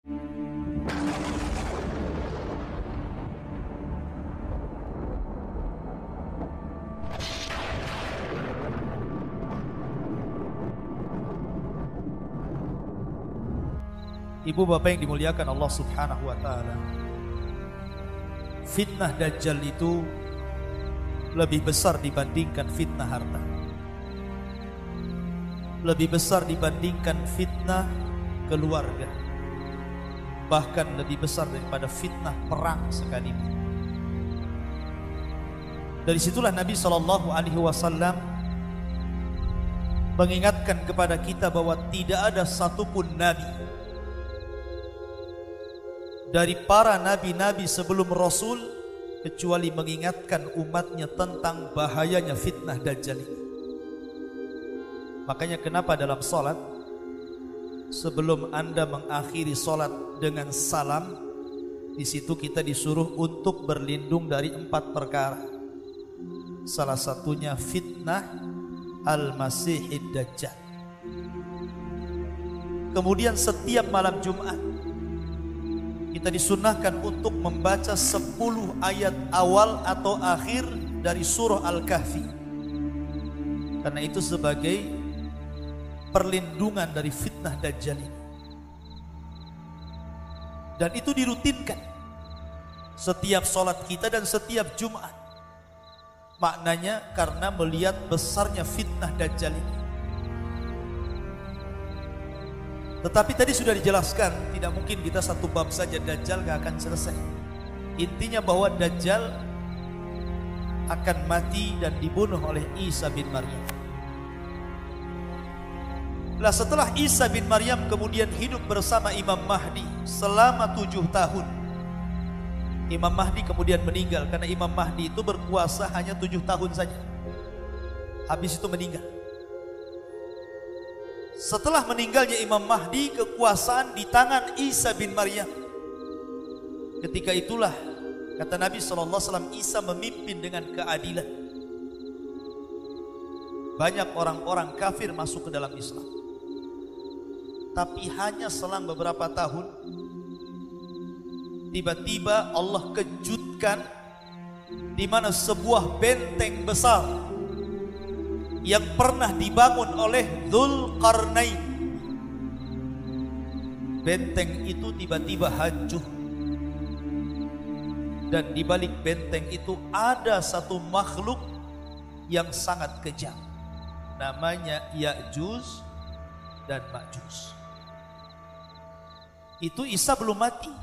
Ibu bapak yang dimuliakan Allah subhanahu wa ta'ala, fitnah Dajjal itu lebih besar dibandingkan fitnah harta, lebih besar dibandingkan fitnah keluarga, bahkan lebih besar daripada fitnah perang sekalipun. Dari situlah Nabi SAW mengingatkan kepada kita bahwa tidak ada satupun Nabi dari para nabi-nabi sebelum Rasul kecuali mengingatkan umatnya tentang bahayanya fitnah Dajjal ini. Makanya kenapa dalam salat, sebelum Anda mengakhiri salat dengan salam, di situ kita disuruh untuk berlindung dari 4 perkara. Salah satunya fitnah Al-Masihid Dajjal. Kemudian setiap malam Jumat kita disunnahkan untuk membaca 10 ayat awal atau akhir dari surah Al-Kahfi, karena itu sebagai perlindungan dari fitnah Dajjal ini. Dan itu dirutinkan setiap sholat kita dan setiap Jumat. Maknanya karena melihat besarnya fitnah Dajjal ini. Tetapi tadi sudah dijelaskan, tidak mungkin kita satu bab saja Dajjal gak akan selesai. Intinya bahwa Dajjal akan mati dan dibunuh oleh Isa bin Maryam. Nah, setelah Isa bin Maryam kemudian hidup bersama Imam Mahdi selama 7 tahun. Imam Mahdi kemudian meninggal karena Imam Mahdi itu berkuasa hanya 7 tahun saja. Habis itu meninggal. Setelah meninggalnya Imam Mahdi, kekuasaan di tangan Isa bin Maryam. Ketika itulah kata Nabi SAW, Isa memimpin dengan keadilan. Banyak orang-orang kafir masuk ke dalam Islam. Tapi hanya selang beberapa tahun, tiba-tiba Allah kejutkan, di mana sebuah benteng besar yang pernah dibangun oleh Dzulqarnain, benteng itu tiba-tiba hancur. Dan di balik benteng itu ada satu makhluk yang sangat kejam, namanya Ya'juj dan Ma'juj. Itu Isa belum mati,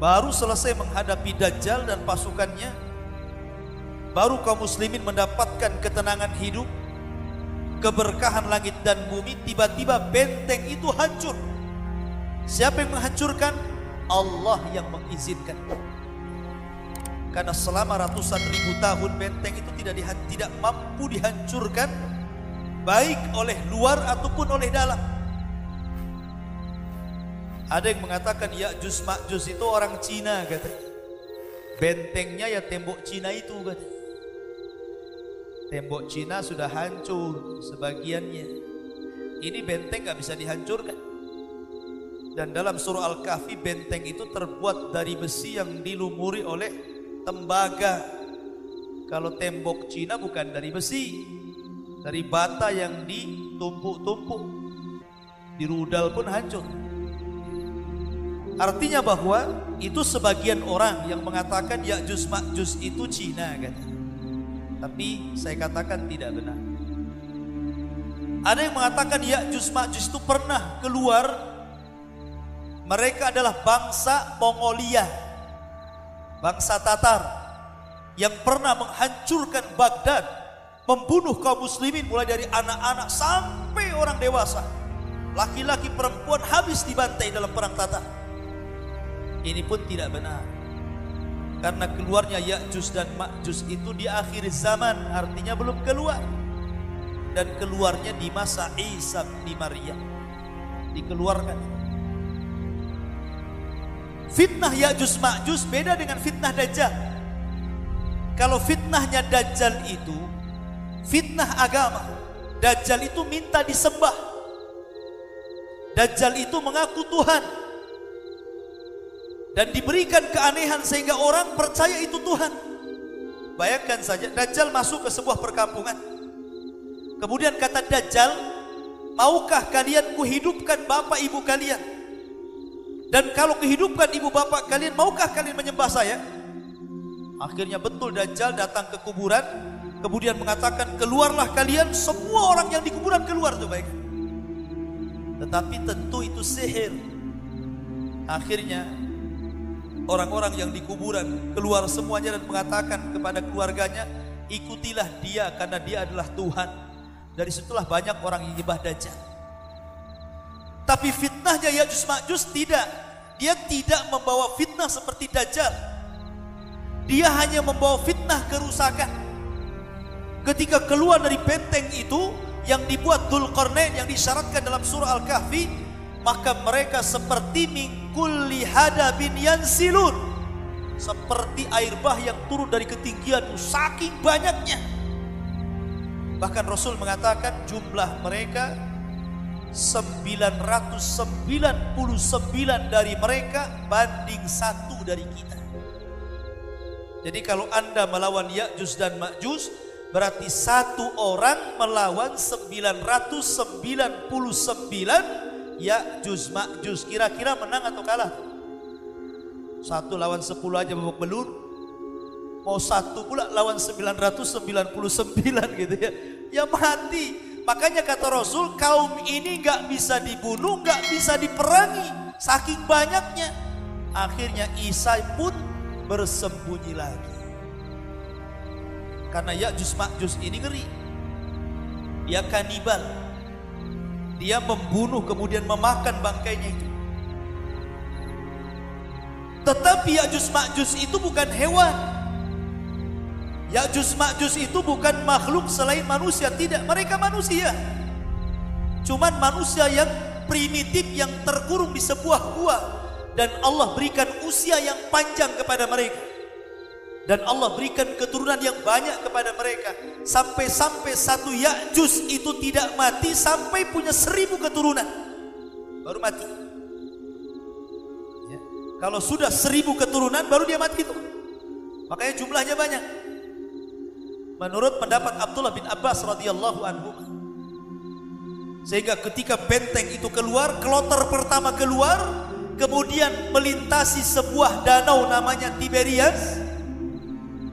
baru selesai menghadapi Dajjal dan pasukannya. Baru kaum muslimin mendapatkan ketenangan hidup, keberkahan langit dan bumi. Tiba-tiba benteng itu hancur. Siapa yang menghancurkan? Allah yang mengizinkan. Karena selama ratusan ribu tahun benteng itu tidak mampu dihancurkan, baik oleh luar ataupun oleh dalam. Ada yang mengatakan Ya'juj Ma'juj itu orang Cina katanya. Bentengnya ya tembok Cina itu katanya. Tembok Cina sudah hancur sebagiannya. Ini benteng gak bisa dihancurkan. Dan dalam surah Al-Kahfi, benteng itu terbuat dari besi yang dilumuri oleh tembaga. Kalau tembok Cina bukan dari besi, dari bata yang ditumpuk-tumpuk, dirudal pun hancur. Artinya bahwa itu sebagian orang yang mengatakan Ya'juj Ma'juj itu Cina katanya. Tapi saya katakan tidak benar. Ada yang mengatakan Ya'juj Ma'juj itu pernah keluar. Mereka adalah bangsa Mongolia, bangsa Tatar, yang pernah menghancurkan Baghdad, membunuh kaum muslimin mulai dari anak-anak sampai orang dewasa. Laki-laki perempuan habis dibantai dalam perang Tatar. Ini pun tidak benar. Karena keluarnya Ya'juj dan Ma'juj itu di akhir zaman, artinya belum keluar. Dan keluarnya di masa Isa bin Maryam, dikeluarkan. Fitnah Ya'juj Ma'juj beda dengan fitnah Dajjal. Kalau fitnahnya Dajjal itu fitnah agama, Dajjal itu minta disembah. Dajjal itu mengaku Tuhan dan diberikan keanehan sehingga orang percaya itu Tuhan. Bayangkan saja, Dajjal masuk ke sebuah perkampungan. Kemudian kata Dajjal, maukah kalian kuhidupkan bapak ibu kalian? Dan kalau kehidupkan ibu bapak kalian, maukah kalian menyembah saya? Akhirnya betul Dajjal datang ke kuburan, kemudian mengatakan, keluarlah kalian, semua orang yang di kuburan keluar tuh baik. Tetapi tentu itu sihir. Akhirnya orang-orang yang di kuburan keluar semuanya dan mengatakan kepada keluarganya, ikutilah dia karena dia adalah Tuhan. Dari situlah banyak orang yang menyembah Dajjal. Tapi fitnahnya Ya'juj Ma'juj tidak. Dia tidak membawa fitnah seperti Dajjal. Dia hanya membawa fitnah kerusakan. Ketika keluar dari benteng itu yang dibuat Dzulqarnain yang disyaratkan dalam surah Al-Kahfi, maka mereka seperti min kulli hadabin yansilun, seperti air bah yang turun dari ketinggian, saking banyaknya. Bahkan Rasul mengatakan jumlah mereka 999 dari mereka banding 1 dari kita. Jadi kalau Anda melawan Ya'juj dan Ma'juj, berarti 1 orang melawan 999 Ya'juj Ma'juj. Kira-kira menang atau kalah? 1 lawan 10 aja babak belur. Mau 1 pula lawan 999 gitu ya. Ya mati. Makanya kata Rasul, kaum ini gak bisa dibunuh, gak bisa diperangi, saking banyaknya. Akhirnya Isa pun bersembunyi lagi. Karena Ya'juj Ma'juj ini ngeri. Dia kanibal. Dia membunuh kemudian memakan bangkainya itu. Tetapi Ya'juj Ma'juj itu bukan hewan. Ya'juj Ma'juj itu bukan makhluk selain manusia. Tidak, mereka manusia. Cuman manusia yang primitif, yang terkurung di sebuah gua. Dan Allah berikan usia yang panjang kepada mereka. Dan Allah berikan keturunan yang banyak kepada mereka. Sampai-sampai satu Ya'juj itu tidak mati sampai punya 1000 keturunan. Baru mati. Ya. Kalau sudah 1000 keturunan baru dia mati itu. Makanya jumlahnya banyak. Menurut pendapat Abdullah bin Abbas radhiyallahu anhu. Sehingga ketika benteng itu keluar, kloter pertama keluar, kemudian melintasi sebuah danau namanya Tiberias.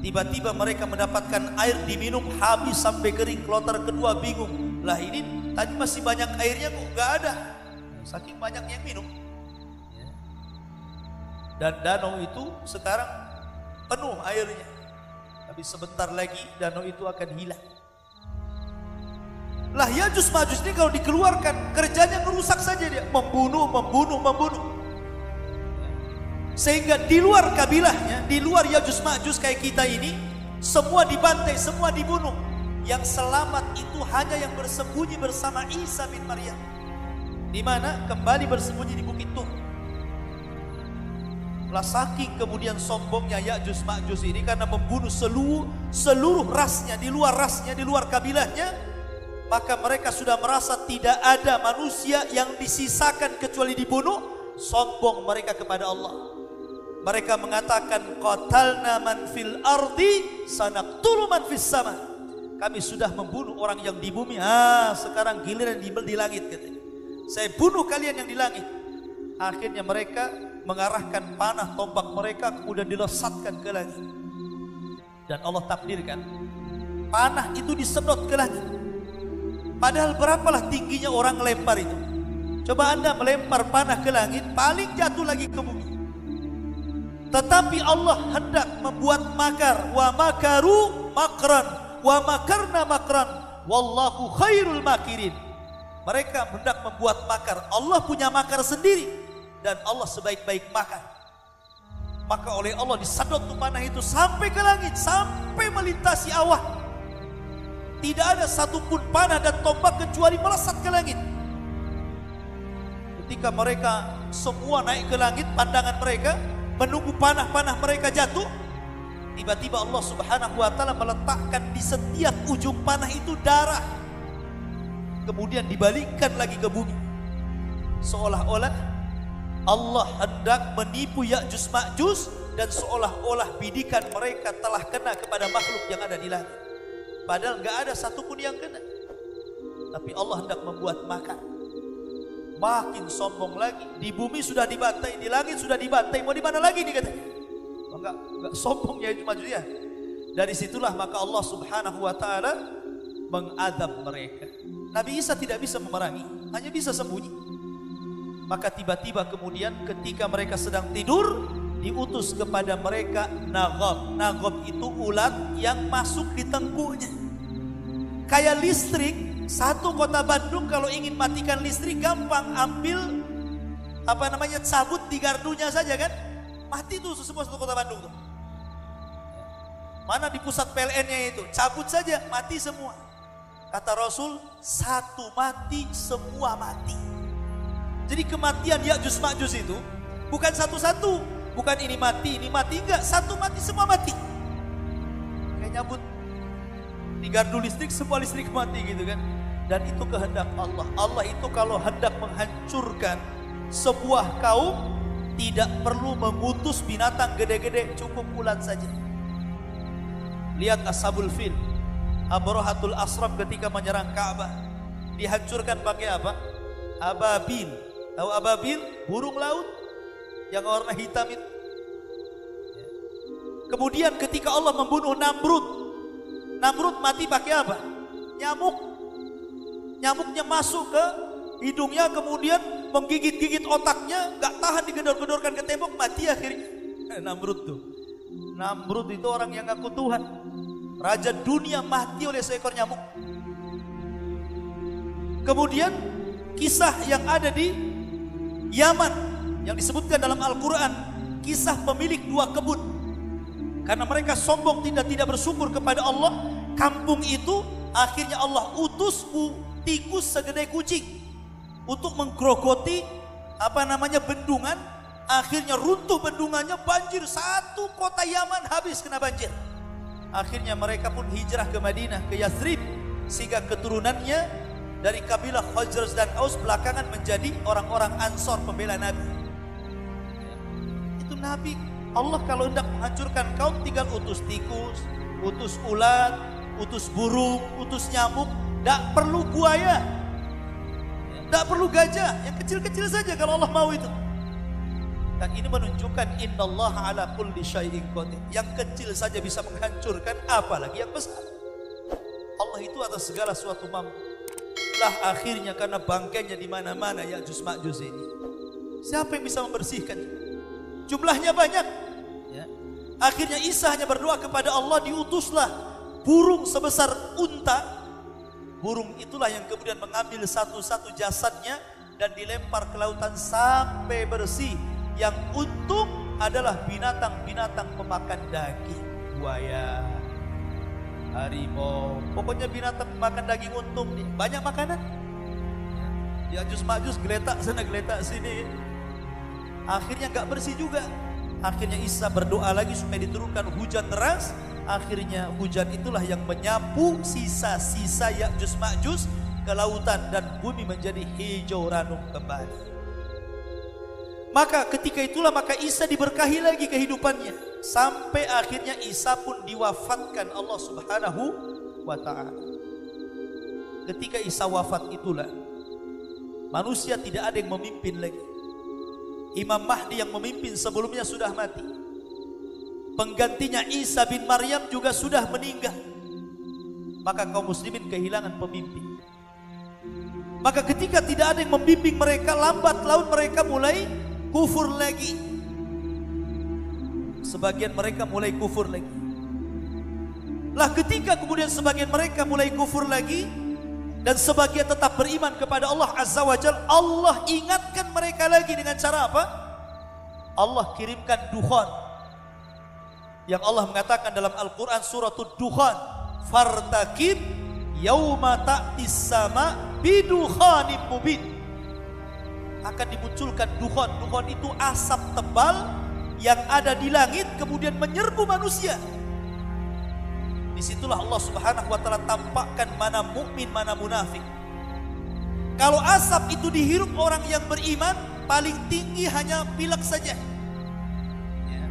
Tiba-tiba mereka mendapatkan air diminum habis sampai kering. Kloter kedua bingung. Lah ini tadi masih banyak airnya kok gak ada. Saking banyaknya yang minum. Dan danau itu sekarang penuh airnya. Tapi sebentar lagi danau itu akan hilang. Lah Ya'juj Ma'juj ini kalau dikeluarkan kerjanya merusak saja dia. Membunuh. Sehingga di luar kabilahnya, di luar Ya'juj Ma'juj kayak kita ini, semua dibantai, semua dibunuh. Yang selamat itu hanya yang bersembunyi bersama Isa bin Maryam. Di mana kembali bersembunyi di Bukit Tur. Lah saking kemudian sombongnya Ya'juj Ma'juj ini karena membunuh seluruh rasnya, di luar kabilahnya, maka mereka sudah merasa tidak ada manusia yang disisakan kecuali dibunuh. Sombong mereka kepada Allah. Mereka mengatakan qatalna man fil ardi sanaqtulu man fis sama. Kami sudah membunuh orang yang di bumi. Sekarang giliran di langit katanya. Saya bunuh kalian yang di langit. Akhirnya mereka mengarahkan panah tombak mereka kemudian dilesatkan ke langit. Dan Allah takdirkan panah itu disedot ke langit. Padahal berapalah tingginya orang lempar itu. Coba Anda melempar panah ke langit, paling jatuh lagi ke bumi. Tetapi Allah hendak membuat makar. Wa makaru makran wa makarna makran wallahu khairul makirin. Mereka hendak membuat makar. Allah punya makar sendiri dan Allah sebaik-baik makar. Maka oleh Allah disedot tuh panah itu sampai ke langit, sampai melintasi awan. Tidak ada satupun panah dan tombak kecuali melesat ke langit. Ketika mereka semua naik ke langit, pandangan mereka menunggu panah-panah mereka jatuh, tiba-tiba Allah Subhanahu wa taala meletakkan di setiap ujung panah itu darah. Kemudian dibalikkan lagi ke bumi. seolah-olah Allah hendak menipu Ya'juj Ma'juj dan seolah-olah bidikan mereka telah kena kepada makhluk yang ada di langit. Padahal nggak ada satupun yang kena. Tapi Allah hendak membuat makar. Makin sombong lagi. Di bumi sudah dibantai, di langit sudah dibantai. Mau di mana lagi nih katanya? Enggak sombong Ya'juj Ma'juj ya. Dari situlah maka Allah Subhanahu wa taala mengadab mereka. Nabi Isa tidak bisa memerangi, hanya bisa sembunyi. Maka tiba-tiba kemudian ketika mereka sedang tidur, diutus kepada mereka Nagob. Nagob itu ulat yang masuk di tengkuknya. Kayak listrik, satu kota Bandung kalau ingin matikan listrik gampang, ambil cabut di gardunya saja kan, mati tuh semua satu kota Bandung tuh. Mana di pusat PLN-nya itu, cabut saja mati semua. Kata Rasul, satu mati semua mati. Jadi kematian Ya'juj Ma'juj itu bukan satu-satu, bukan ini mati enggak, satu mati semua mati. Kayak nyabut di gardu listrik, semua listrik mati gitu kan. Dan itu kehendak Allah. Allah itu kalau hendak menghancurkan sebuah kaum tidak perlu mengutus binatang gede-gede, cukup ulat saja. Lihat Ashabul Fil, Abrahatul Asram ketika menyerang Ka'bah, dihancurkan pakai apa? Ababil. Tahu ababil? Burung laut yang warna hitam itu. Kemudian ketika Allah membunuh Namrud, Namrud mati pakai apa? Nyamuk. Nyamuknya masuk ke hidungnya, kemudian menggigit-gigit otaknya, gak tahan digedor-gedorkan ke tembok, mati akhirnya. Namrud tuh. Namrud itu orang yang ngaku Tuhan. Raja dunia mati oleh seekor nyamuk. Kemudian kisah yang ada di Yaman yang disebutkan dalam Al-Quran, kisah pemilik dua kebun. Karena mereka sombong tidak bersyukur kepada Allah, kampung itu akhirnya Allah utus tikus segede kucing untuk menggerogoti bendungan. Akhirnya runtuh bendungannya, banjir, satu kota Yaman habis kena banjir. Akhirnya mereka pun hijrah ke Madinah, ke Yathrib, sehingga keturunannya dari kabilah Khazraj dan Aus belakangan menjadi orang-orang Ansor pembela Nabi. Itu Nabi. Allah kalau hendak menghancurkan kaum tinggal utus tikus, utus ulat, utus burung, utus nyamuk. Tidak perlu buaya, tidak perlu gajah, yang kecil-kecil saja kalau Allah mau itu. Dan ini menunjukkan innallaha ala kulli syai'in qadir. Yang kecil saja bisa menghancurkan, apalagi yang besar. Allah itu atas segala sesuatu mampu. Lah akhirnya karena bangkainya di mana-mana Ya'juj Ma'juj ini, siapa yang bisa membersihkan? Jumlahnya banyak. Ya. Akhirnya Isa hanya berdoa kepada Allah, diutuslah burung sebesar unta. Burung itulah yang kemudian mengambil satu-satu jasadnya dan dilempar ke lautan sampai bersih. Yang untung adalah binatang-binatang pemakan daging, buaya, harimau, pokoknya binatang pemakan daging untung nih. Banyak makanan. Ya'juj Ma'juj geletak sana geletak sini. Akhirnya gak bersih juga. Akhirnya Isa berdoa lagi supaya diturunkan hujan deras. Akhirnya hujan itulah yang menyapu sisa-sisa Ya'juj Ma'juj ke lautan dan bumi menjadi hijau ranum kembali. Maka ketika itulah maka Isa diberkahi lagi kehidupannya. Sampai akhirnya Isa pun diwafatkan Allah Subhanahu wa ta'ala. Ketika Isa wafat itulah manusia tidak ada yang memimpin lagi. Imam Mahdi yang memimpin sebelumnya sudah mati. Penggantinya Isa bin Maryam juga sudah meninggal. Maka kaum muslimin kehilangan pemimpin. Maka ketika tidak ada yang membimbing mereka, lambat laun mereka mulai kufur lagi. Sebagian mereka mulai kufur lagi. Lah ketika kemudian sebagian mereka mulai kufur lagi dan sebagian tetap beriman kepada Allah Azza wa Jalla, Allah ingatkan mereka lagi dengan cara apa? Allah kirimkan dukhan. Yang Allah mengatakan dalam Al-Quran suratul Dukhan, fartakib yauma ta'tis sama bidukhanim mubin. Akan dimunculkan dukhan. Dukhan itu asap tebal yang ada di langit kemudian menyerbu manusia. Disitulah Allah Subhanahu wa ta'ala tampakkan mana mukmin, mana munafik. Kalau asap itu dihirup orang yang beriman, paling tinggi hanya pilek saja. Ya.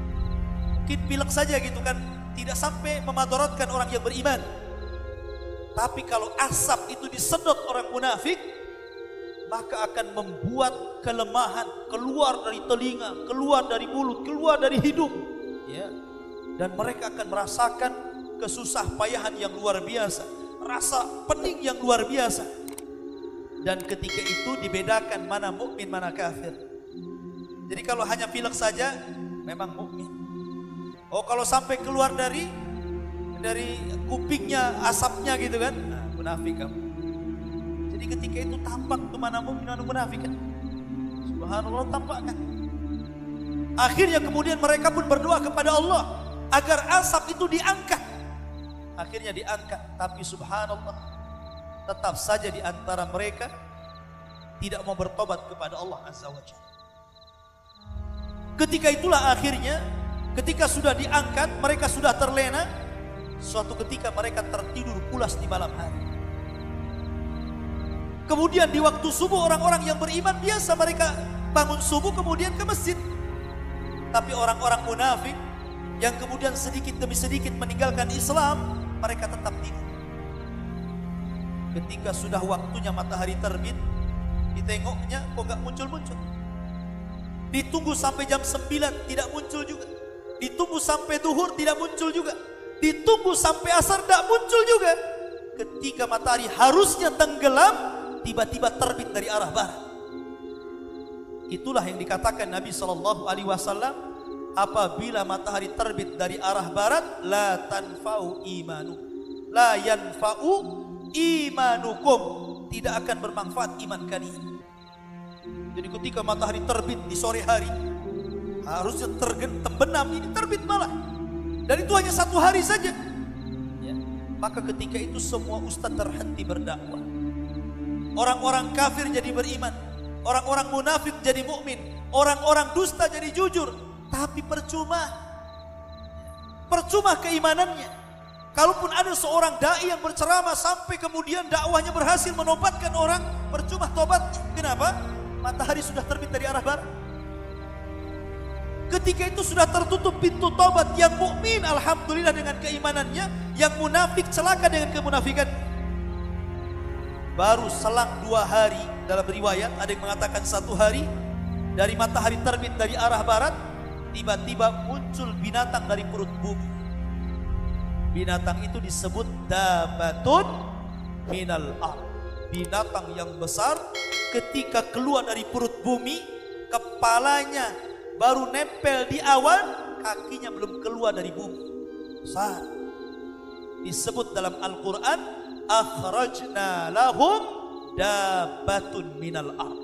Mungkin pilek saja gitu kan, tidak sampai memadaratkan orang yang beriman. Tapi kalau asap itu disedot orang munafik, maka akan membuat kelemahan keluar dari telinga, keluar dari mulut, keluar dari hidung. Ya. Dan mereka akan merasakan kesusah payahan yang luar biasa, rasa pening yang luar biasa. Dan ketika itu dibedakan mana mukmin mana kafir. Jadi kalau hanya pilek saja memang mukmin. Oh kalau sampai keluar dari kupingnya asapnya gitu kan, nah, munafik kamu. Jadi ketika itu tampak tuh mana mukmin mana munafik kan. Subhanallah tampak kan. Akhirnya kemudian mereka pun berdoa kepada Allah agar asap itu diangkat. Akhirnya diangkat, tapi subhanallah tetap saja di antara mereka tidak mau bertobat kepada Allah Azza wa Jalla. Ketika itulah akhirnya, ketika sudah diangkat, mereka sudah terlena. Suatu ketika mereka tertidur pulas di malam hari. Kemudian di waktu subuh orang-orang yang beriman biasa mereka bangun subuh kemudian ke masjid. Tapi orang-orang munafik yang kemudian sedikit demi sedikit meninggalkan Islam, mereka tetap tidur. Ketika sudah waktunya matahari terbit, ditengoknya kok gak muncul-muncul. Ditunggu sampai jam 9 tidak muncul juga. Ditunggu sampai duhur tidak muncul juga. Ditunggu sampai asar tidak muncul juga. Ketika matahari harusnya tenggelam, tiba-tiba terbit dari arah barat. Itulah yang dikatakan Nabi SAW, apabila matahari terbit dari arah barat, la tanfa'u imanu, la yanfa'u imanukum, tidak akan bermanfaat iman kalian. Jadi ketika matahari terbit di sore hari, harusnya terbenam, ini terbit malah. Dan itu hanya 1 hari saja. Ya. Maka ketika itu semua ustaz terhenti berdakwah. Orang-orang kafir jadi beriman, orang-orang munafik jadi mukmin, orang-orang dusta jadi jujur. Tapi percuma keimanannya. Kalaupun ada seorang dai yang berceramah sampai kemudian dakwahnya berhasil menobatkan orang, percuma tobatnya. Kenapa? Matahari sudah terbit dari arah barat. Ketika itu sudah tertutup pintu tobat. Yang mukmin alhamdulillah dengan keimanannya, yang munafik celaka dengan kemunafikan. Baru selang 2 hari, dalam riwayat ada yang mengatakan 1 hari, dari matahari terbit dari arah barat, tiba-tiba muncul binatang dari perut bumi. Binatang itu disebut dabatun minal ard. Binatang yang besar ketika keluar dari perut bumi, kepalanya baru nempel di awan, kakinya belum keluar dari bumi. Besar. Disebut dalam Al-Quran, akhrajna lahum dabatun minal ard.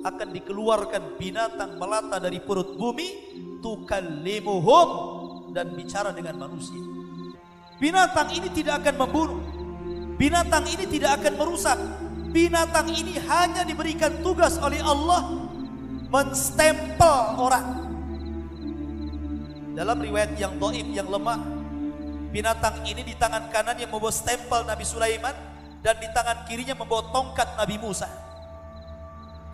Akan dikeluarkan binatang melata dari perut bumi, tukallimuhum, dan bicara dengan manusia. Binatang ini tidak akan membunuh. Binatang ini tidak akan merusak. Binatang ini hanya diberikan tugas oleh Allah menstempel orang. Dalam riwayat yang dhaif, yang lemah, binatang ini di tangan kanannya membawa stempel Nabi Sulaiman dan di tangan kirinya membawa tongkat Nabi Musa.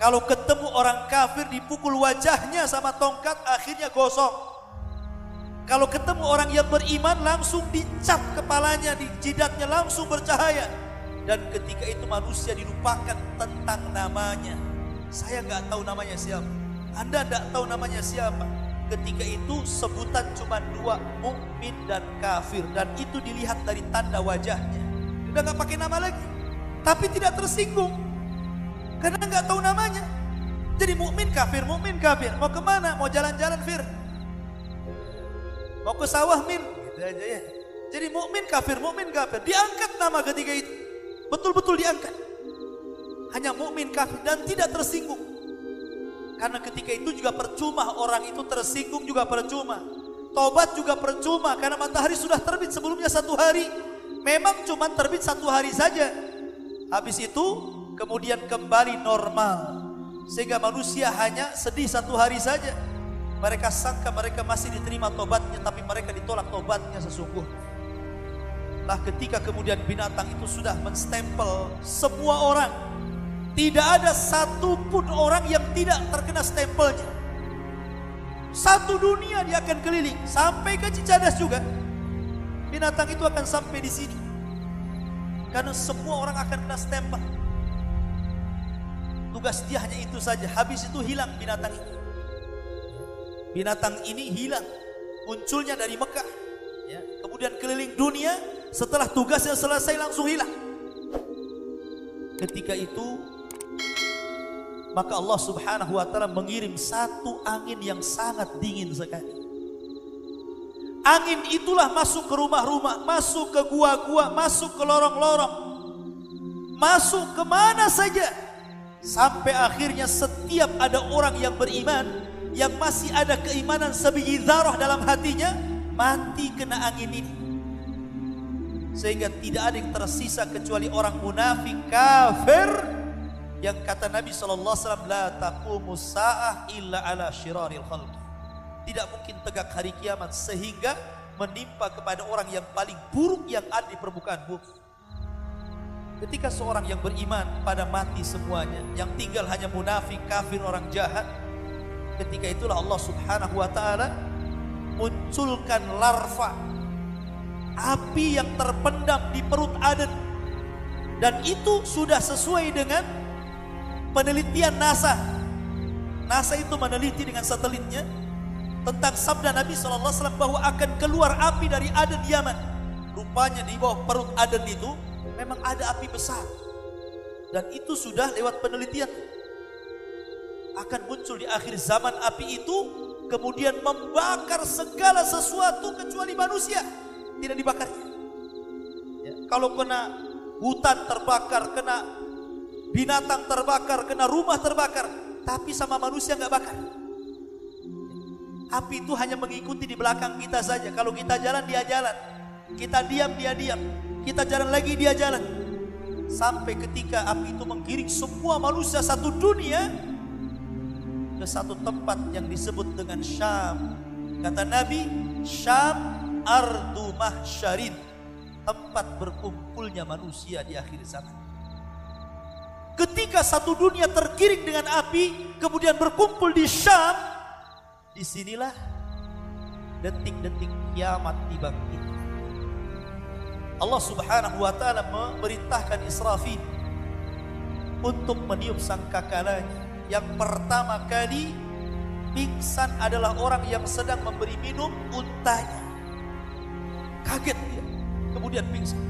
Kalau ketemu orang kafir dipukul wajahnya sama tongkat, akhirnya gosong. Kalau ketemu orang yang beriman langsung dicap kepalanya, di jidatnya langsung bercahaya. Dan ketika itu manusia dilupakan tentang namanya. Saya nggak tahu namanya siapa, Anda nggak tahu namanya siapa. Ketika itu sebutan cuma 2, mukmin dan kafir. Dan itu dilihat dari tanda wajahnya. Udah nggak pakai nama lagi, tapi tidak tersinggung karena nggak tahu namanya. Jadi mukmin kafir. Mau kemana? Mau jalan-jalan Fir? Mau ke sawah Min? Gitu aja ya. Jadi mukmin kafir. Diangkat nama ketika itu. Betul-betul diangkat. Hanya mukmin kafir dan tidak tersinggung. Karena ketika itu juga percuma, orang itu tersinggung juga percuma. Tobat juga percuma karena matahari sudah terbit sebelumnya 1 hari. Memang cuma terbit 1 hari saja. Habis itu kemudian kembali normal. Sehingga manusia hanya sedih 1 hari saja. Mereka sangka mereka masih diterima tobatnya, tapi mereka ditolak tobatnya sesungguhnya. Nah ketika kemudian binatang itu sudah menstempel semua orang, Tidak ada satupun orang yang tidak terkena stempelnya. Satu dunia dia akan keliling, sampai ke Cicadas juga. Binatang itu akan sampai di sini. Karena semua orang akan kena stempel. Tugas dia hanya itu saja. Habis itu hilang binatang itu. Binatang ini hilang. Munculnya dari Mekah. Ya, kemudian keliling dunia. Setelah tugasnya selesai langsung hilang. Ketika itu, maka Allah Subhanahu wa ta'ala mengirim satu angin yang sangat dingin sekali. Angin itulah masuk ke rumah-rumah, masuk ke gua-gua, masuk ke lorong-lorong, masuk kemana saja. Sampai akhirnya setiap ada orang yang beriman, yang masih ada keimanan sebiji dzarah dalam hatinya, mati kena angin ini. Sehingga tidak ada yang tersisa kecuali orang munafik kafir, yang kata Nabi SAW, la taqumus sa'ah illa ala syiraril khalq. Tidak mungkin tegak hari kiamat sehingga menimpa kepada orang yang paling buruk yang ada di permukaan bumi. Ketika seorang yang beriman pada mati semuanya, yang tinggal hanya munafik, kafir, orang jahat, ketika itulah Allah Subhanahu wa ta'ala munculkan larva api yang terpendam di perut Aden. Dan itu sudah sesuai dengan penelitian NASA. NASA itu meneliti dengan satelitnya tentang sabda Nabi SAW bahwa akan keluar api dari Aden Yaman. Rupanya di bawah perut Aden itu memang ada api besar. Dan itu sudah lewat penelitian. Akan muncul di akhir zaman api itu, kemudian membakar segala sesuatu kecuali manusia. Tidak dibakarnya. Ya, kalau kena hutan terbakar, kena binatang terbakar, kena rumah terbakar, tapi sama manusia nggak bakar. Api itu hanya mengikuti di belakang kita saja. Kalau kita jalan, dia jalan. Kita diam, dia diam. Kita jalan lagi, dia jalan. Sampai ketika api itu menggiring semua manusia satu dunia ke satu tempat yang disebut dengan Syam. Kata Nabi, Syam ardu mahsyarin, tempat berkumpulnya manusia di akhir zaman. Ketika satu dunia tergiring dengan api, kemudian berkumpul di Syam, disinilah detik-detik kiamat dibangkitkan. Allah Subhanahu wa ta'ala memerintahkan Israfil untuk meniup sangkakalanya. Yang pertama kali pingsan adalah orang yang sedang memberi minum untanya. Kaget dia, kemudian pingsan.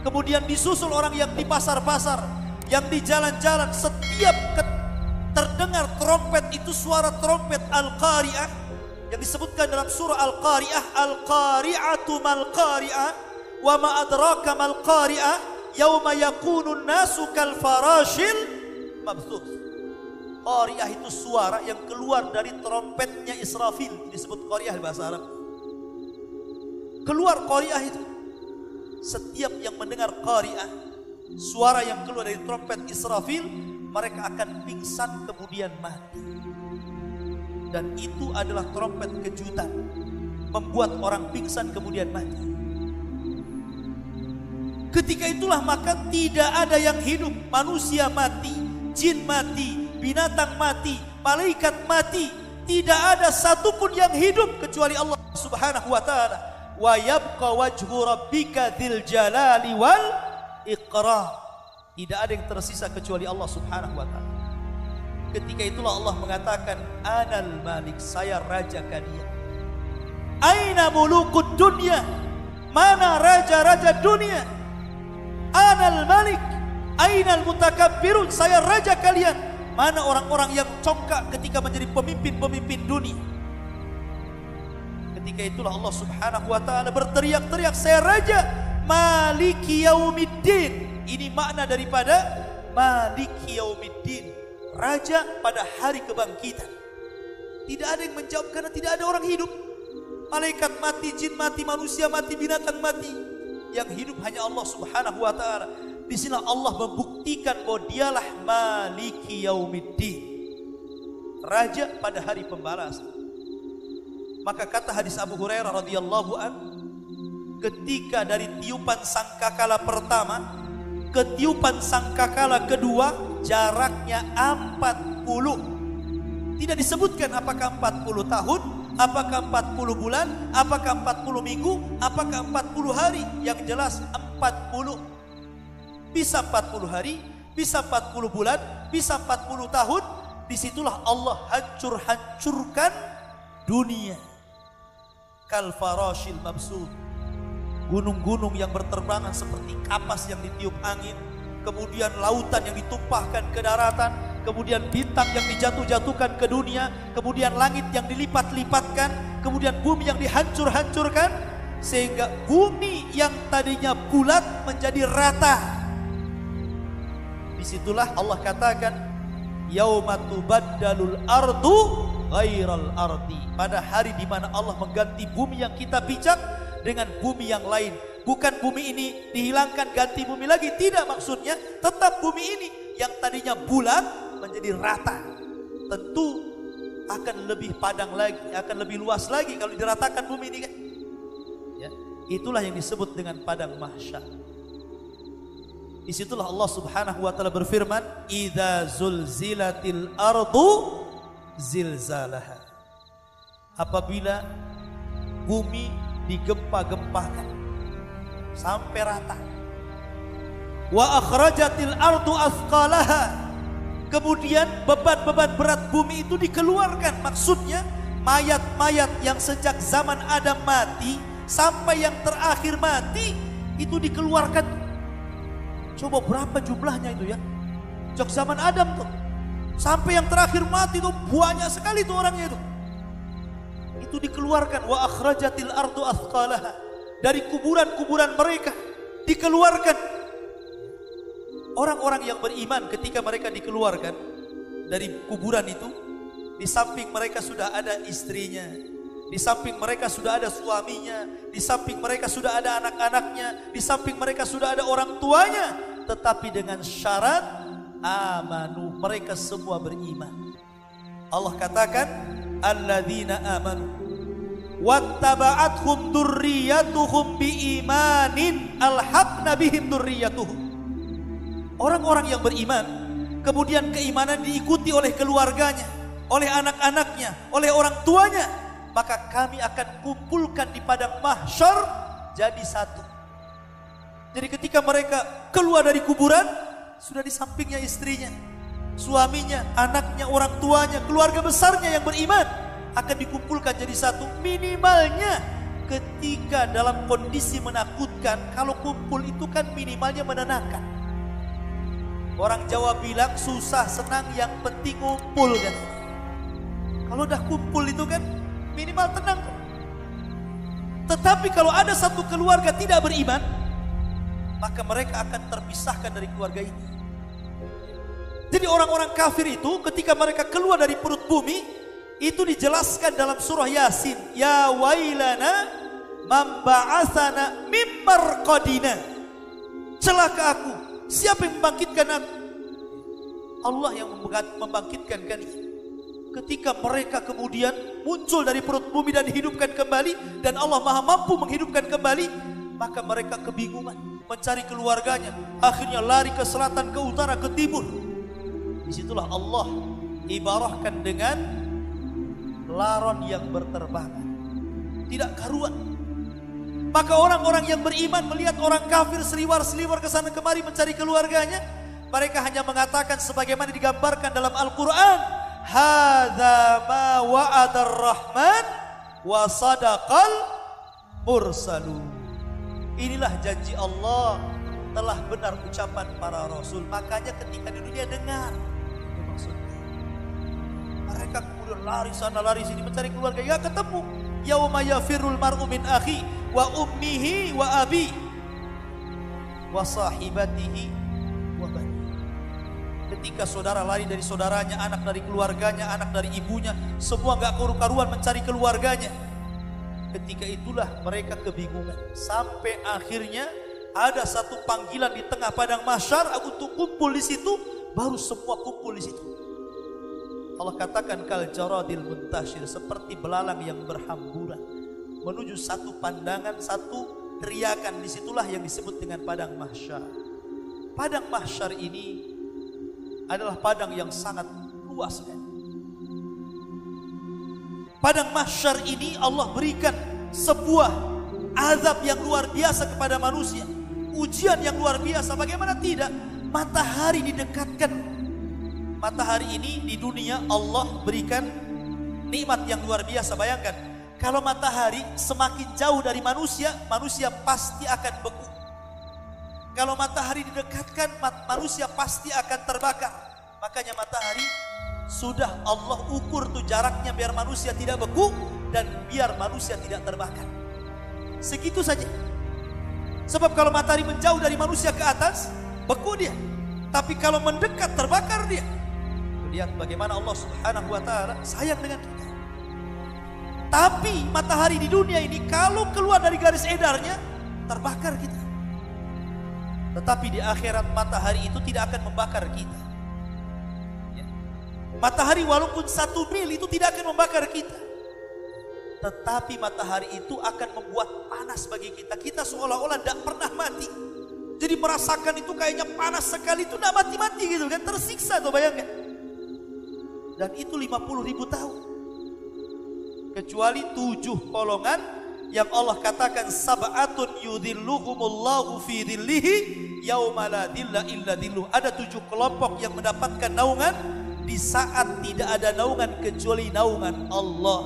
Kemudian disusul orang yang di pasar-pasar, yang di jalan-jalan. Setiap terdengar trompet itu suara trompet Al-Qari'ah yang disebutkan dalam surah Al-Qari'ah, Al-Qari'atu mal-Qari'ah wa ma adraka mal-Qari'ah yauma yakunun nasu kal farashil mabthuth. Qari'ah itu suara yang keluar dari trompetnya Israfil, disebut Qari'ah bahasa Arab. Keluar Qari'ah itu. Setiap yang mendengar Qari'ah, suara yang keluar dari trompet Israfil, mereka akan pingsan kemudian mati. Dan itu adalah trompet kejutan, membuat orang pingsan kemudian mati. Ketika itulah maka tidak ada yang hidup. Manusia mati, jin mati, binatang mati, malaikat mati. Tidak ada satupun yang hidup kecuali Allah Subhanahu wa ta'ala. Wa yabqa wajhu rabbika dzil jalali wal ikram. Tidak ada yang tersisa kecuali Allah Subhanahu wa ta'ala. Ketika itulah Allah mengatakan, Anal Malik, saya raja kalian. Aina mulukud dunya, mana raja-raja dunia? Anal Malik, ainal mutakabbirun, saya raja kalian. Mana orang-orang yang congkak ketika menjadi pemimpin-pemimpin dunia? Ketika itulah Allah Subhanahu wa ta'ala berteriak-teriak, saya raja. Maliki yaumiddin. Ini makna daripada Maliki yaumiddin, raja pada hari kebangkitan. Tidak ada yang menjawab karena tidak ada orang hidup. Malaikat mati, jin mati, manusia mati, binatang mati. Yang hidup hanya Allah Subhanahu wa ta'ala. Di sini Allah membuktikan bahwa dialah Maliki yaumiddin, raja pada hari pembalasan. Maka kata hadis Abu Hurairah radhiyallahu an, ketika dari tiupan sangkakala pertama, ketiupan sangkakala kedua jaraknya 40. Tidak disebutkan apakah 40 tahun, apakah 40 bulan, apakah 40 minggu, apakah 40 hari. Yang jelas 40. Bisa 40 hari, bisa 40 bulan, bisa 40 tahun. Disitulah Allah hancurkan dunia. Kal farashil mabsud. Gunung-gunung yang berterbangan seperti kapas yang ditiup angin, kemudian lautan yang ditumpahkan ke daratan, kemudian bintang yang dijatuh-jatuhkan ke dunia, kemudian langit yang dilipat-lipatkan, kemudian bumi yang dihancur-hancurkan, sehingga bumi yang tadinya bulat menjadi rata. Disitulah Allah katakan, yauma tubaddalul ardu ghairal ardi. Pada hari di mana Allah mengganti bumi yang kita pijak dengan bumi yang lain. Bukan bumi ini dihilangkan ganti bumi lagi, tidak, maksudnya tetap bumi ini yang tadinya bulat menjadi rata. Tentu akan lebih padang lagi, akan lebih luas lagi kalau diratakan bumi ini kan. Ya, itulah yang disebut dengan padang mahsyar. Disitulah Allah Subhanahu wa taala berfirman, "Idza zulzilatil ardu zilzalaha." Apabila bumi digempa-gempakan sampai rata. Wa akhrajatil ardu athqalaha. Kemudian beban-beban berat bumi itu dikeluarkan. Maksudnya mayat-mayat yang sejak zaman Adam mati sampai yang terakhir mati itu dikeluarkan. Coba berapa jumlahnya itu ya? Sejak zaman Adam tuh sampai yang terakhir mati itu banyak sekali tuh orangnya itu. Itu dikeluarkan. Wa akhrajatil ardu athqalaha. Dari kuburan-kuburan mereka dikeluarkan. Orang-orang yang beriman ketika mereka dikeluarkan dari kuburan itu, di samping mereka sudah ada istrinya, di samping mereka sudah ada suaminya, di samping mereka sudah ada anak-anaknya, di samping mereka sudah ada orang tuanya, tetapi dengan syarat amanu, mereka semua beriman. Allah katakan, alladzina amanu wattaba'athum dzurriyyatuhum biimanin alhaqna bihim dzurriyyatuhum. Orang-orang yang beriman, kemudian keimanan diikuti oleh keluarganya, oleh anak-anaknya, oleh orang tuanya, maka kami akan kumpulkan di padang mahsyar jadi satu. Jadi ketika mereka keluar dari kuburan, sudah di sampingnya istrinya, suaminya, anaknya, orang tuanya, keluarga besarnya yang beriman akan dikumpulkan jadi satu. Minimalnya ketika dalam kondisi menakutkan, kalau kumpul itu kan minimalnya menenangkan. Orang Jawa bilang susah senang yang penting ngumpul kan. Kalau udah kumpul itu kan minimal tenang. Tetapi kalau ada satu keluarga tidak beriman, maka mereka akan terpisahkan dari keluarga ini. Jadi orang-orang kafir itu ketika mereka keluar dari perut bumi, itu dijelaskan dalam surah Yasin, ya wailana man ba'atsana mim marqadina. Celaka aku, siapa yang membangkitkan aku? Allah yang membangkitkan kami. Ketika mereka kemudian muncul dari perut bumi dan dihidupkan kembali, dan Allah maha mampu menghidupkan kembali, maka mereka kebingungan mencari keluarganya. Akhirnya lari ke selatan, ke utara, ke timur. Disitulah Allah ibaratkan dengan laron yang berterbangan, tidak karuan. Maka orang-orang yang beriman melihat orang kafir seliwar-seliwar ke sana kemari mencari keluarganya, mereka hanya mengatakan sebagaimana digambarkan dalam Al-Quran, hadza ma wa'adar rahman wa sadaqal mursalun. Inilah janji Allah, telah benar ucapan para rasul. Makanya ketika di dunia dengar, itu maksudnya mereka kemudian lari sana lari sini mencari keluarga, ya ketemu. Yauma yafirul mar'u min akhi wa ummihi wa abi wa sahibatihi wa bani. Ketika saudara lari dari saudaranya, anak dari keluarganya, anak dari ibunya, semua gak karu-karuan mencari keluarganya. Ketika itulah mereka kebingungan, sampai akhirnya ada satu panggilan di tengah padang mahsyar untuk kumpul di situ, baru semua kumpul di situ. Allah katakan kal jaradil muntashir, seperti belalang yang berhamburan menuju satu pandangan, satu teriakan. Disitulah yang disebut dengan padang mahsyar. Padang mahsyar ini adalah padang yang sangat luas kan? Padang mahsyar ini Allah berikan sebuah azab yang luar biasa kepada manusia, ujian yang luar biasa. Bagaimana tidak? Matahari didekatkan. Matahari ini di dunia Allah berikan nikmat yang luar biasa. Bayangkan, kalau matahari semakin jauh dari manusia, manusia pasti akan beku. Kalau matahari didekatkan, manusia pasti akan terbakar. Makanya matahari sudah Allah ukur tuh jaraknya biar manusia tidak beku dan biar manusia tidak terbakar. Segitu saja. Sebab kalau matahari menjauh dari manusia ke atas, beku dia. Tapi kalau mendekat, terbakar dia. Lihat bagaimana Allah Subhanahu wa ta'ala sayang dengan kita. Tapi matahari di dunia ini kalau keluar dari garis edarnya, terbakar kita. Tetapi di akhirat matahari itu tidak akan membakar kita. Ya. Matahari walaupun 1 mil itu tidak akan membakar kita. Tetapi matahari itu akan membuat panas bagi kita. Kita seolah-olah tidak pernah mati. Jadi merasakan itu kayaknya panas sekali, itu tidak mati-mati gitu kan. Tersiksa tuh, bayangkan. Dan itu 50.000 tahun. Kecuali 7 golongan yang Allah katakan sab'atun yudhilluhumullahu fi dhillihi yauma la dhilla illa dhilluh. Ada 7 kelompok yang mendapatkan naungan di saat tidak ada naungan kecuali naungan Allah.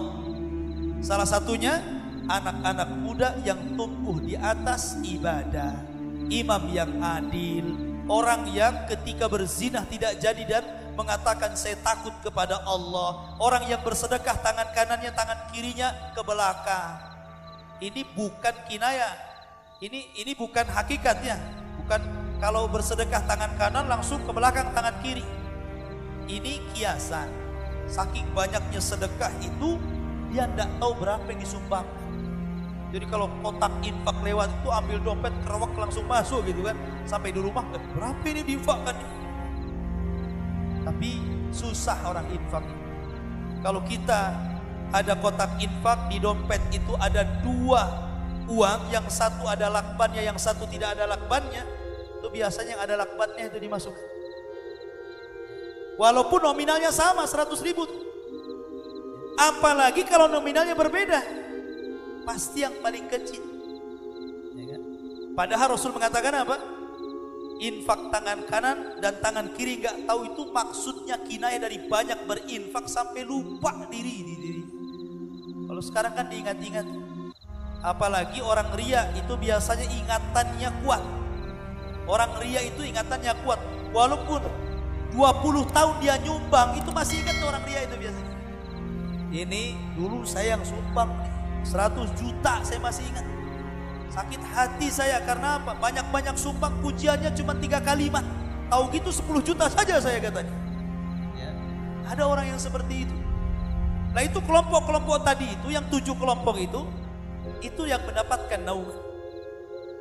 Salah satunya anak-anak muda yang tumbuh di atas ibadah, imam yang adil, orang yang ketika berzinah tidak jadi dan mengatakan saya takut kepada Allah, orang yang bersedekah tangan kanannya, tangan kirinya ke belakang. Ini bukan kinaya, ini bukan hakikatnya. Bukan kalau bersedekah tangan kanan langsung ke belakang tangan kiri. Ini kiasan. Saking banyaknya sedekah itu dia tidak tahu berapa yang disumbang. Jadi kalau kotak infak lewat itu ambil dompet kerewak langsung masuk gitu kan. Sampai di rumah berapa ini diinfakkan. Tapi susah orang infak. Kalau kita ada kotak infak, di dompet itu ada 2 uang, yang satu ada lakbannya, yang satu tidak ada lakbannya. Itu biasanya yang ada lakbannya itu dimasukkan. Walaupun nominalnya sama 100.000. Apalagi kalau nominalnya berbeda, pasti yang paling kecil. Ya kan? Padahal Rasul mengatakan apa? Infak tangan kanan dan tangan kiri nggak tahu itu maksudnya kinayah dari banyak berinfak sampai lupa diri. Kalau sekarang kan diingat-ingat. Apalagi orang ria itu biasanya ingatannya kuat. Orang ria itu ingatannya kuat. Walaupun 20 tahun dia nyumbang itu masih ingat orang ria itu biasanya. Ini dulu saya yang sumbang 100 juta saya masih ingat. Sakit hati saya karena apa? Banyak-banyak sumbang, pujiannya cuma 3 kalimat. Tahu gitu 10 juta saja saya katanya. Ya. Ada orang yang seperti itu. Nah itu kelompok-kelompok tadi itu, yang 7 kelompok itu yang mendapatkan naungan.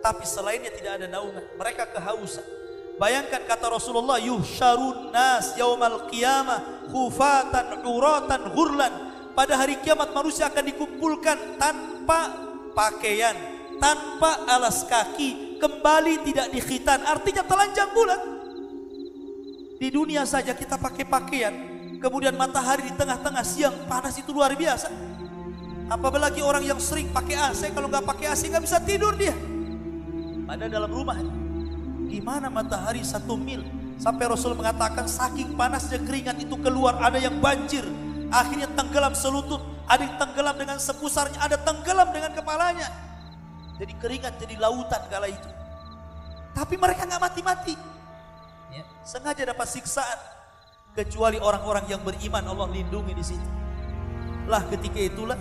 Tapi selainnya tidak ada naungan. Mereka kehausan. Bayangkan kata Rasulullah, yuhsyarun nas yaumal qiyamah khufatan uratan ghurlan. Pada hari kiamat manusia akan dikumpulkan tanpa pakaian, tanpa alas kaki, kembali tidak dikhitan, artinya telanjang bulat. Di dunia saja kita pakai pakaian, kemudian matahari di tengah-tengah siang panas itu luar biasa. Apalagi orang yang sering pakai AC, kalau nggak pakai AC nggak bisa tidur dia. Ada dalam rumah. Gimana matahari 1 mil? Sampai Rasul mengatakan saking panasnya keringat itu keluar, ada yang banjir, akhirnya tenggelam selutut, ada yang tenggelam dengan sepusarnya, ada tenggelam dengan kepalanya. Jadi keringat jadi lautan kala itu. Tapi mereka nggak mati-mati. Ya, sengaja dapat siksaan. Kecuali orang-orang yang beriman, Allah lindungi di situ. Lah ketika itulah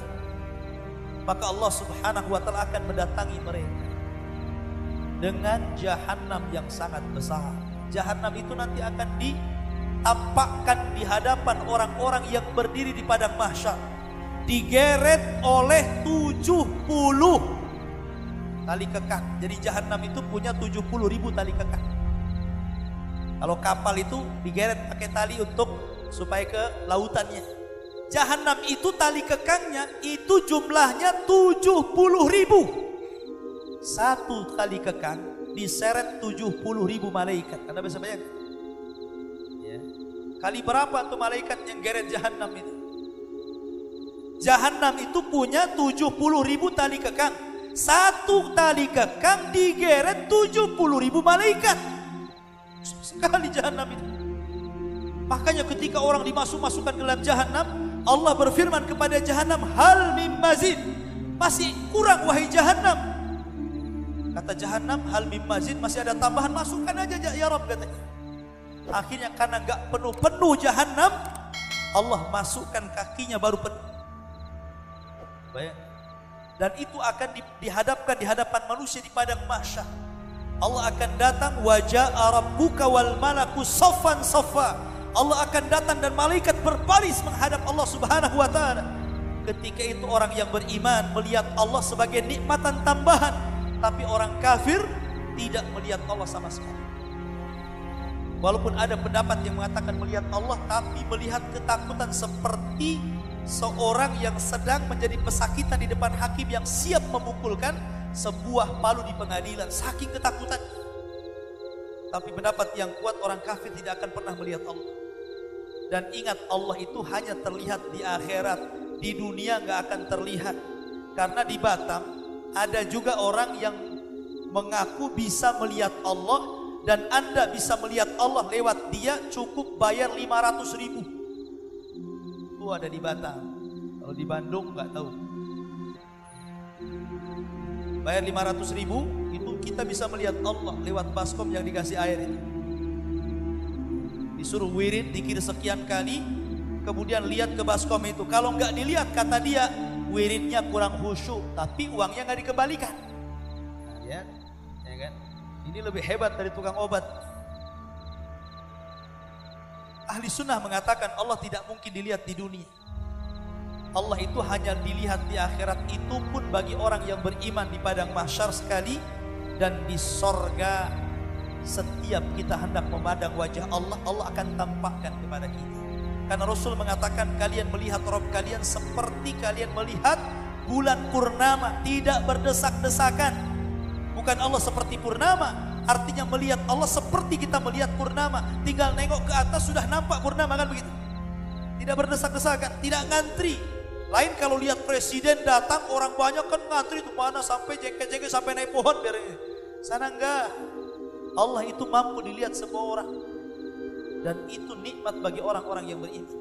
maka Allah Subhanahu wa taala akan mendatangi mereka dengan jahanam yang sangat besar. Jahanam itu nanti akan ditampakkan di hadapan orang-orang yang berdiri di padang mahsyar. Digeret oleh 70 tali kekang. Jadi jahanam itu punya 70.000 tali kekang. Kalau kapal itu digeret pakai tali untuk supaya ke lautannya. Jahanam itu tali kekangnya itu jumlahnya 70.000. Satu tali kekang diseret 70.000 malaikat. Anda bisa bayangkan? Ya. Kali berapa tuh malaikat yang geret jahanam itu? Jahanam itu punya 70.000 tali kekang. Satu tali kekang digeret 70.000 malaikat. Sekali jahanam itu. Makanya ketika orang masukkan ke dalam jahanam, Allah berfirman kepada jahanam, hal mim mazid, masih kurang wahai jahanam. Kata jahanam, hal mim mazid, masih ada tambahan, masukkan aja ya Rabb katanya. Akhirnya karena enggak penuh-penuh jahanam, Allah masukkan kakinya baru penuh. Dan itu akan dihadapkan di hadapan manusia di padang mahsyar. Allah akan datang, waja'a rabbuka wal malaku saffan saffa. Allah akan datang dan malaikat berbaris menghadap Allah Subhanahu wa taala. Ketika itu orang yang beriman melihat Allah sebagai nikmatan tambahan, tapi orang kafir tidak melihat Allah sama sekali. Walaupun ada pendapat yang mengatakan melihat Allah, tapi melihat ketakutan seperti seorang yang sedang menjadi pesakitan di depan hakim yang siap memukulkan sebuah palu di pengadilan, saking ketakutan. Tapi pendapat yang kuat, orang kafir tidak akan pernah melihat Allah. Dan ingat, Allah itu hanya terlihat di akhirat, di dunia nggak akan terlihat. Karena di Batam ada juga orang yang mengaku bisa melihat Allah, dan Anda bisa melihat Allah lewat dia, cukup bayar 500.000. Itu ada di Batam. Kalau di Bandung nggak tahu. Bayar 500.000, itu kita bisa melihat Allah lewat baskom yang dikasih air itu. Disuruh wirid, dikir sekian kali, kemudian lihat ke baskom itu. Kalau nggak dilihat, kata dia, wiridnya kurang khusyuk, tapi uangnya nggak dikembalikan. Nah, ya kan? Ini lebih hebat dari tukang obat. Ahli sunnah mengatakan Allah tidak mungkin dilihat di dunia. Allah itu hanya dilihat di akhirat, itu pun bagi orang yang beriman di padang mahsyar sekali, dan di sorga setiap kita hendak memandang wajah Allah, Allah akan tampakkan kepada kita. Karena Rasul mengatakan kalian melihat Rabb kalian seperti kalian melihat bulan purnama, tidak berdesak-desakan. Bukan Allah seperti purnama, artinya melihat Allah seperti kita melihat purnama. Tinggal nengok ke atas sudah nampak purnama, kan begitu. Tidak berdesak-desakan, tidak ngantri. Lain kalau lihat presiden datang, orang banyak kan ngantri itu mana sampai jengke-jengke sampai naik pohon biar ini. Sana enggak. Allah itu mampu dilihat semua orang. Dan itu nikmat bagi orang-orang yang beriman.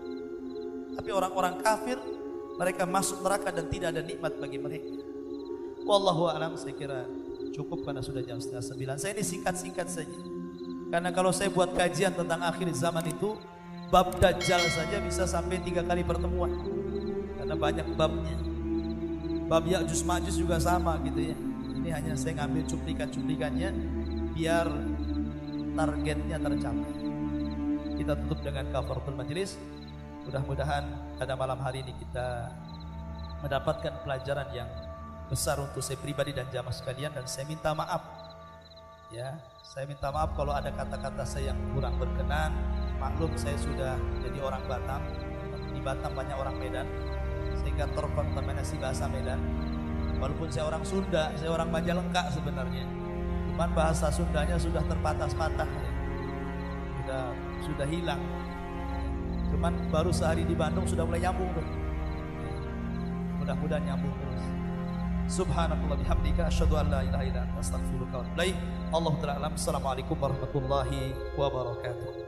Tapi orang-orang kafir, mereka masuk neraka dan tidak ada nikmat bagi mereka. Wallahu a'lam, saya kira cukup karena sudah jam 8:30. Saya ini singkat-singkat saja. Karena kalau saya buat kajian tentang akhir zaman itu, bab Dajjal saja bisa sampai 3 kali pertemuan. Karena banyak babnya. Bab Ya'juj Ma'juj juga sama gitu ya. Ini hanya saya ngambil cuplikan-cuplikannya biar targetnya tercapai. Kita tutup dengan kafaratul majelis. Mudah-mudahan pada malam hari ini kita mendapatkan pelajaran yang besar untuk saya pribadi dan jamaah sekalian. Dan saya minta maaf, ya, saya minta maaf kalau ada kata-kata saya yang kurang berkenan. Maklum saya sudah jadi orang Batam, di Batam banyak orang Medan, sehingga terkontaminasi bahasa Medan. Walaupun saya orang Sunda, saya orang Majalengka sebenarnya, cuman bahasa Sundanya sudah terpatah-patah, ya. Sudah hilang. Cuman baru sehari di Bandung sudah mulai nyambung tuh. Mudah-mudahan nyambung terus. Subhanallah bihamdika asyhadu an la ilaha illa anta astaghfiruka wa atubu ilaik. Allahu ta'ala alam. Assalamualaikum warahmatullahi wabarakatuh.